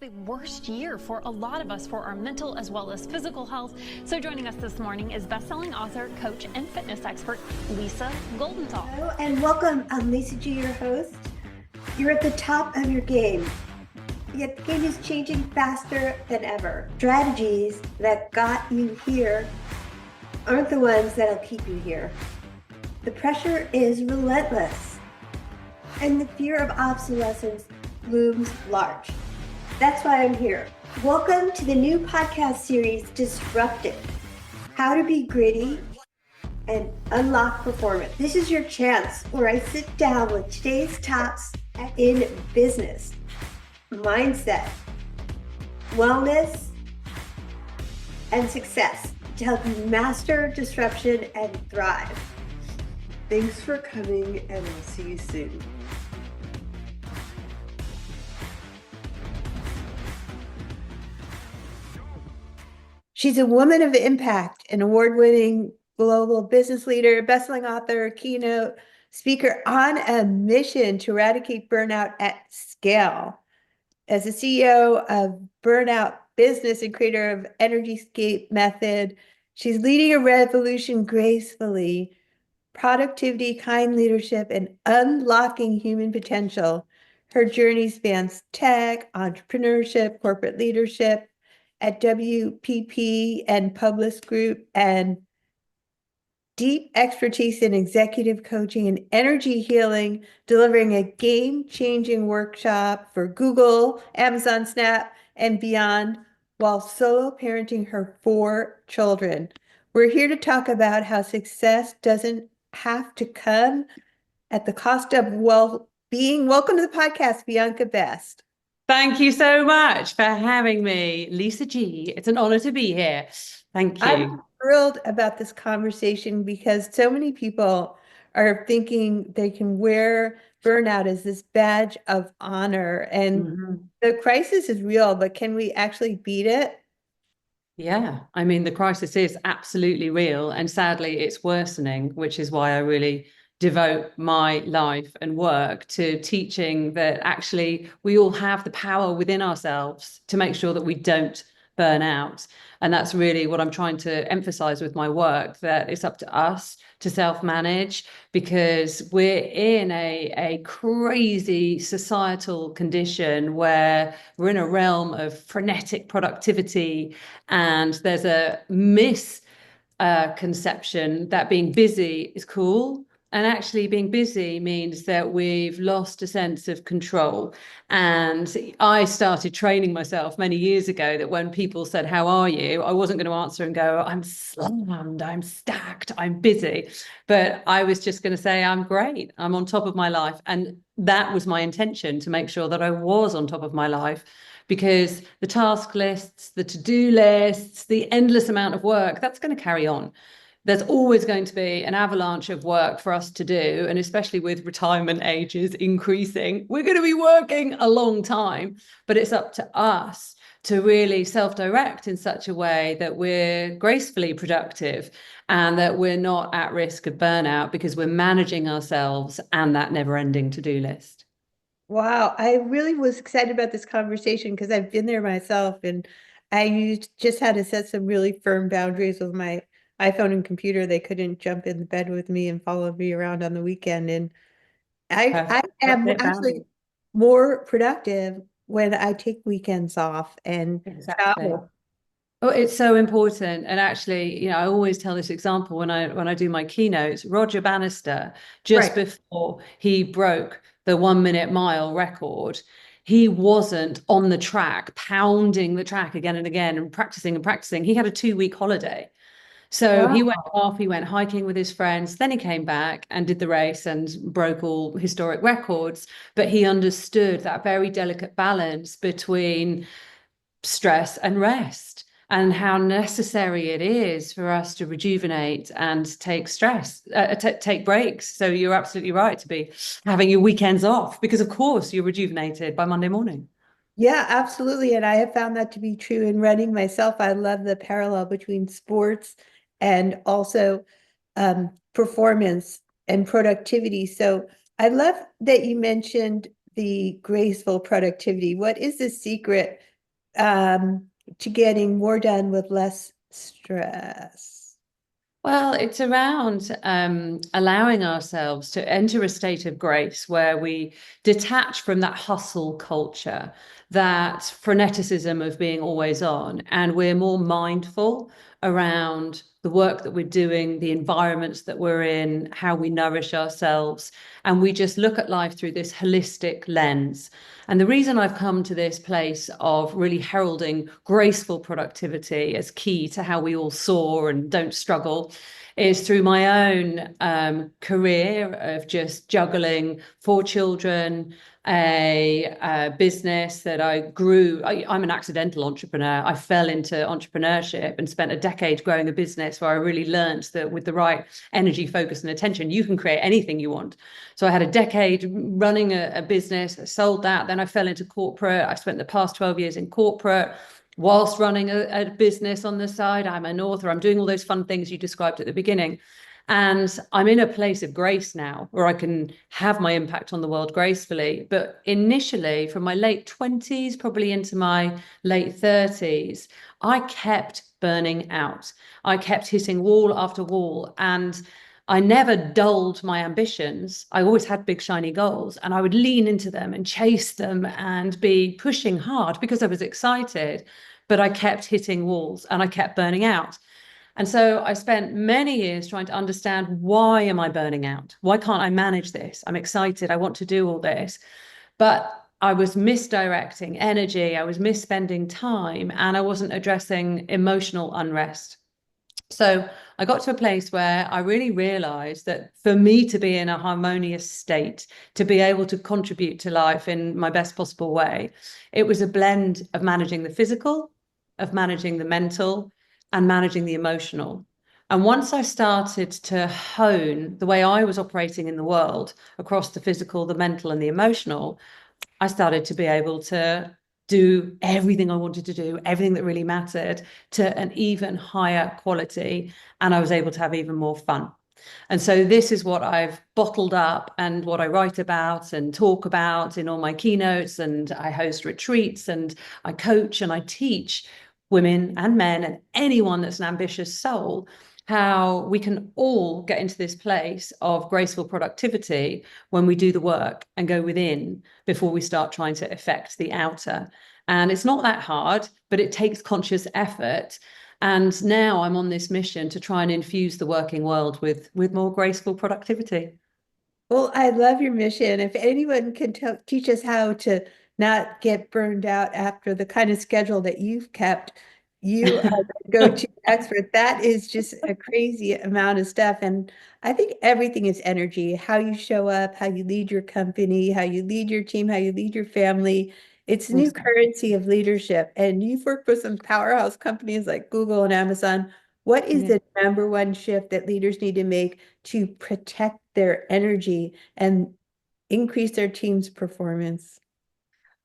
The worst year for a lot of us for our mental as well as physical health. So joining us this morning is best-selling author, coach, and fitness expert, Lisa Goldenthal. Hello and welcome. I'm Lisa G, your host. You're at the top of your game, yet the game is changing faster than ever. Strategies that got you here aren't the ones that'll keep you here. The pressure is relentless, and the fear of obsolescence looms large. That's why I'm here. Welcome to the new podcast series, Disrupted: How to Be Gritty and Unlock Performance. This is your chance where I sit down with today's tops in business, mindset, wellness, and success to help you master disruption and thrive. Thanks for coming, and I'll see you soon. She's a woman of impact, an award-winning global business leader, best-selling author, keynote speaker on a mission to eradicate burnout at scale. As the CEO of Burnout Business and creator of EnergyScape Method, she's leading a revolution gracefully, productivity, kind leadership, and unlocking human potential. Her journey spans tech, entrepreneurship, corporate leadership at WPP and Publicis Group, and deep expertise in executive coaching and energy healing, delivering a game-changing workshop for Google, Amazon, Snap, and beyond, while solo parenting her 4 children. We're here to talk about how success doesn't have to come at the cost of well-being. Welcome to the podcast, Bianca Best. Thank you so much for having me, Lisa G. It's an honor to be here. Thank you. I'm thrilled about this conversation because so many people are thinking they can wear burnout as this badge of honor, and the crisis is real, but can we actually beat it? Yeah, I mean, the crisis is absolutely real, and sadly it's worsening, which is why I really devote my life and work to teaching that actually we all have the power within ourselves to make sure that we don't burn out. And that's really what I'm trying to emphasize with my work, that it's up to us to self-manage, because we're in a crazy societal condition where we're in a realm of frenetic productivity, and there's a misconception that being busy is cool. And actually being busy means that we've lost a sense of control. And I started training myself many years ago that when people said, "How are you?" I wasn't going to answer and go, "I'm slammed, I'm stacked, I'm busy." But I was just going to say, "I'm great, I'm on top of my life." And that was my intention, to make sure that I was on top of my life, because the task lists, the to-do lists, the endless amount of work, that's going to carry on. There's always going to be an avalanche of work for us to do. And especially with retirement ages increasing, we're going to be working a long time, but it's up to us to really self-direct in such a way that we're gracefully productive and that we're not at risk of burnout, because we're managing ourselves and that never-ending to-do list. Wow, I really was excited about this conversation because I've been there myself, and I just had to set some really firm boundaries with my iPhone and computer. They couldn't jump in the bed with me and follow me around on the weekend. And I am actually more productive when I take weekends off and travel. Oh, it's so important. And actually, you know, I always tell this example when I do my keynotes. Roger Bannister, just before he broke the 1-minute mile record, he wasn't on the track, pounding the track again and again and practicing and practicing. He had a 2-week holiday. So he went off, he went hiking with his friends, then he came back and did the race and broke all historic records. But he understood that very delicate balance between stress and rest, and how necessary it is for us to rejuvenate and take take breaks. So you're absolutely right to be having your weekends off, because of course you're rejuvenated by Monday morning. Yeah, absolutely. And I have found that to be true in running myself. I love the parallel between sports and also performance and productivity. So I love that you mentioned the graceful productivity? What is the secret to getting more done with less stress? Well, it's around allowing ourselves to enter a state of grace where we detach from that hustle culture, that freneticism of being always on, and we're more mindful around the work that we're doing, the environments that we're in, how we nourish ourselves, and we just look at life through this holistic lens. And the reason I've come to this place of really heralding graceful productivity as key to how we all soar and don't struggle is through my own career of just juggling 4 children, a business that I grew. I'm an accidental entrepreneur. I fell into entrepreneurship and spent a decade growing a business where I really learned that with the right energy, focus, and attention, you can create anything you want. So I had a decade running a business, I sold that. Then I fell into corporate. I spent the past 12 years in corporate whilst running a business on the side. I'm an author. I'm doing all those fun things you described at the beginning. And I'm in a place of grace now where I can have my impact on the world gracefully. But initially, from my late 20s, probably into my late 30s, I kept burning out. I kept hitting wall after wall. And I never dulled my ambitions. I always had big, shiny goals, and I would lean into them and chase them and be pushing hard because I was excited. But I kept hitting walls and I kept burning out. And so I spent many years trying to understand, why am I burning out? Why can't I manage this? I'm excited. I want to do all this. But I was misdirecting energy. I was misspending time, and I wasn't addressing emotional unrest. So I got to a place where I really realized that for me to be in a harmonious state, to be able to contribute to life in my best possible way, it was a blend of managing the physical, of managing the mental, and managing the emotional. And once I started to hone the way I was operating in the world across the physical, the mental, and the emotional, I started to be able to do everything I wanted to do, everything that really mattered, to an even higher quality. And I was able to have even more fun. And so this is what I've bottled up and what I write about and talk about in all my keynotes. And I host retreats and I coach and I teach women and men and anyone that's an ambitious soul how we can all get into this place of graceful productivity when we do the work and go within before we start trying to affect the outer. And it's not that hard, but it takes conscious effort. And now I'm on this mission to try and infuse the working world with more graceful productivity. Well, I love your mission. If anyone can teach us how to not get burned out after the kind of schedule that you've kept, you are the go-to expert. That is just a crazy amount of stuff. And I think everything is energy, how you show up, how you lead your company, how you lead your team, how you lead your family. It's a new currency of leadership. And you've worked with some powerhouse companies like Google and Amazon. What is the number one shift that leaders need to make to protect their energy and increase their team's performance?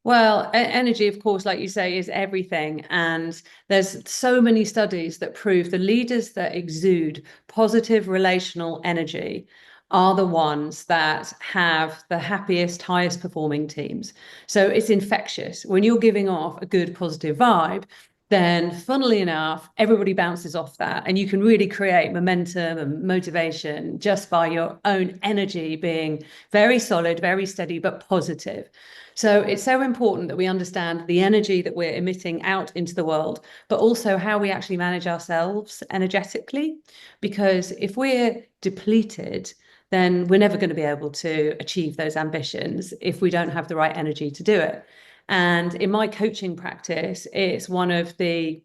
Well, energy, of course, like you say, is everything. And there's so many studies that prove the leaders that exude positive relational energy are the ones that have the happiest, highest performing teams. So it's infectious. When you're giving off a good, positive vibe, then funnily enough, everybody bounces off that. And you can really create momentum and motivation just by your own energy being very solid, very steady, but positive. So it's so important that we understand the energy that we're emitting out into the world, but also how we actually manage ourselves energetically. Because if we're depleted, then we're never going to be able to achieve those ambitions if we don't have the right energy to do it. And in my coaching practice, it's one of the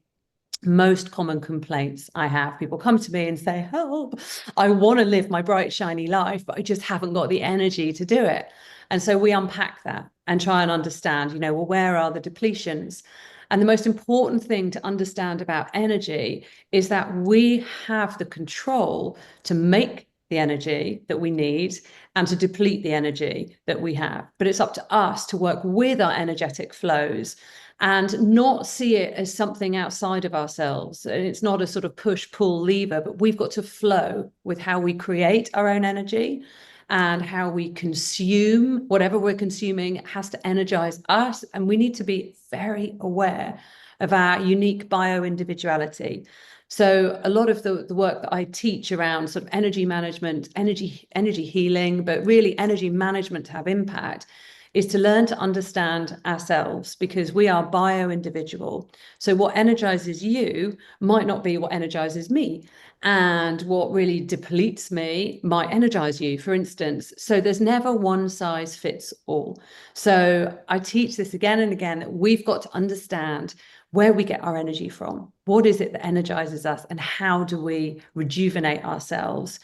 most common complaints I have. People come to me and say, "Oh, I want to live my bright, shiny life, but I just haven't got the energy to do it." And so we unpack that and try and understand, well, where are the depletions? And the most important thing to understand about energy is that we have the control to make the energy that we need and to deplete the energy that we have. But it's up to us to work with our energetic flows and not see it as something outside of ourselves. And it's not a sort of push, pull, lever, but we've got to flow with how we create our own energy and how we consume whatever we're consuming has to energize us. And we need to be very aware of our unique bio-individuality. So a lot of the work that I teach around sort of energy management, energy healing, but really energy management to have impact, is to learn to understand ourselves, because we are bio-individual. So what energizes you might not be what energizes me. And what really depletes me might energize you, for instance. So there's never one size fits all. So I teach this again and again, that we've got to understand where we get our energy from. What is it that energizes us, and how do we rejuvenate ourselves?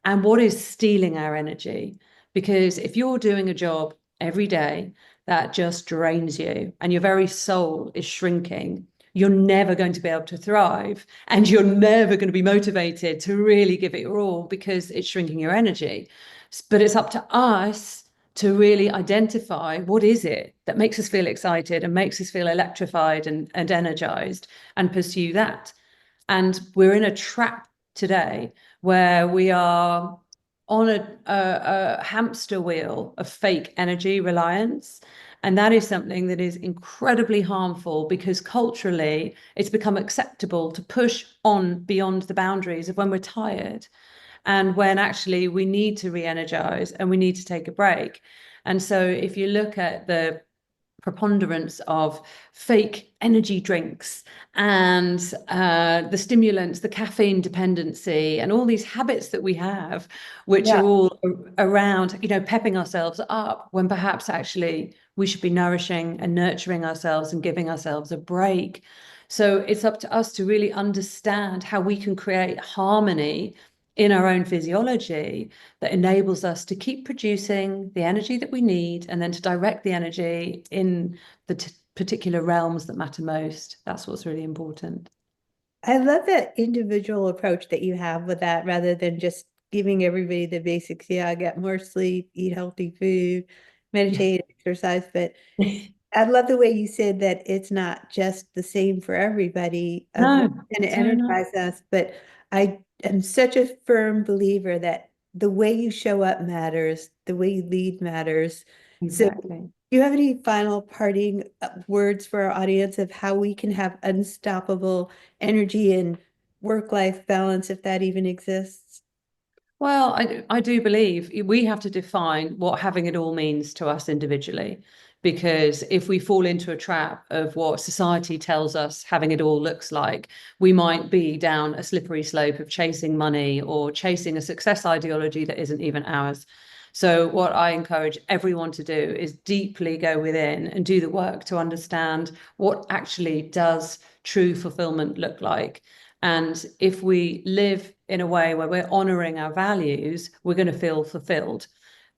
And what is stealing our energy? Because if you're doing a job every day that just drains you and your very soul is shrinking, you're never going to be able to thrive, and you're never going to be motivated to really give it your all, because it's shrinking your energy. But it's up to us to really identify what is it that makes us feel excited and makes us feel electrified and energized, and pursue that. And we're in a trap today where we are on a hamster wheel of fake energy reliance. And that is something that is incredibly harmful, because culturally it's become acceptable to push on beyond the boundaries of when we're tired, and when actually we need to re-energize and we need to take a break. And so if you look at the preponderance of fake energy drinks and the stimulants, the caffeine dependency, and all these habits that we have, which are all around, pepping ourselves up, when perhaps actually we should be nourishing and nurturing ourselves and giving ourselves a break. So it's up to us to really understand how we can create harmony in our own physiology that enables us to keep producing the energy that we need, and then to direct the energy in the particular realms that matter most. That's what's really important. I love that individual approach that you have with that, rather than just giving everybody the basics. Yeah, get more sleep, eat healthy food, meditate, exercise. But I love the way you said that it's not just the same for everybody of No, what's going to energize us. But I am such a firm believer that the way you show up matters, the way you lead matters. exactly. So do you have any final parting words for our audience of how we can have unstoppable energy and work-life balance, if that even exists? Well, I do believe we have to define what having it all means to us individually, because if we fall into a trap of what society tells us having it all looks like, we might be down a slippery slope of chasing money or chasing a success ideology that isn't even ours. So what I encourage everyone to do is deeply go within and do the work to understand what actually does true fulfillment look like. And if we live in a way where we're honoring our values, we're going to feel fulfilled.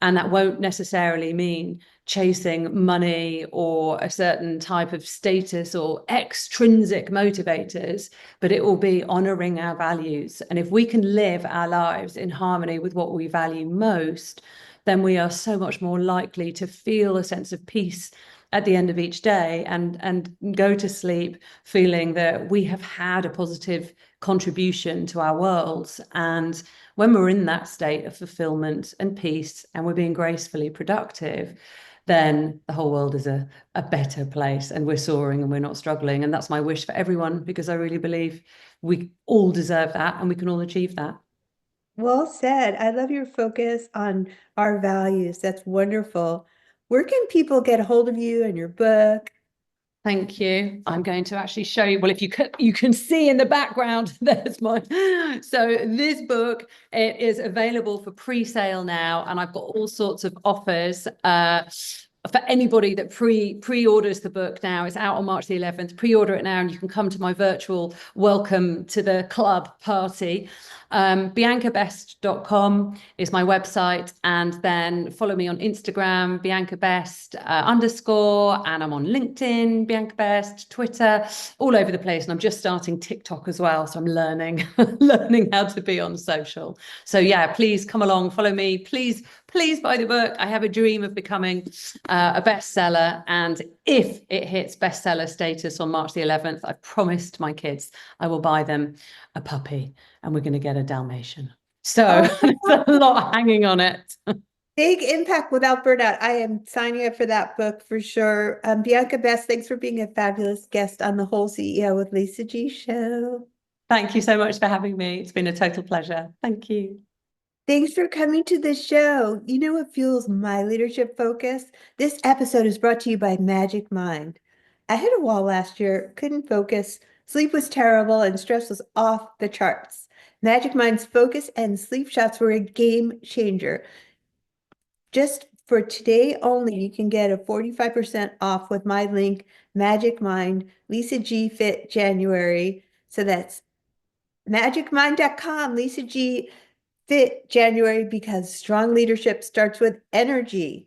And that won't necessarily mean chasing money or a certain type of status or extrinsic motivators, but it will be honoring our values. And if we can live our lives in harmony with what we value most, then we are so much more likely to feel a sense of peace at the end of each day, and go to sleep feeling that we have had a positive contribution to our worlds. And when we're in that state of fulfillment and peace, and we're being gracefully productive, then the whole world is a better place, and we're soaring and we're not struggling. And that's my wish for everyone, because I really believe we all deserve that and we can all achieve that. Well said. I love your focus on our values. That's wonderful. Where can people get a hold of you and your book? Thank you. I'm going to actually show you. Well, if you can see in the background, there's my. So this book, it is available for pre-sale now, and I've got all sorts of offers for anybody that pre-orders the book now. It's out on March the 11th. Pre-order it now, and you can come to my virtual welcome to the club party. biancabest.com is my website, and then follow me on Instagram, biancabest _, and I'm on LinkedIn, Bianca Best, Twitter, all over the place. And I'm just starting TikTok as well, so I'm learning how to be on social. So yeah, please come along, follow me, please buy the book. I have a dream of becoming a bestseller, and if it hits bestseller status on March the 11th, I promised my kids I will buy them a puppy, and we're going to get a Dalmatian. So there's a lot hanging on it. Big Impact Without Burnout. I am signing up for that book for sure. Bianca Best, thanks for being a fabulous guest on the Whole CEO with Lisa G show. Thank you so much for having me. It's been a total pleasure. Thank you. Thanks for coming to the show. You know what fuels my leadership focus? This episode is brought to you by Magic Mind. I hit a wall last year, couldn't focus, sleep was terrible, and stress was off the charts. Magic Mind's focus and sleep shots were a game changer. Just for today only, you can get a 45% off with my link, Magic Mind, Lisa G Fit January. So that's magicmind.com, Lisa G Fit January, because strong leadership starts with energy.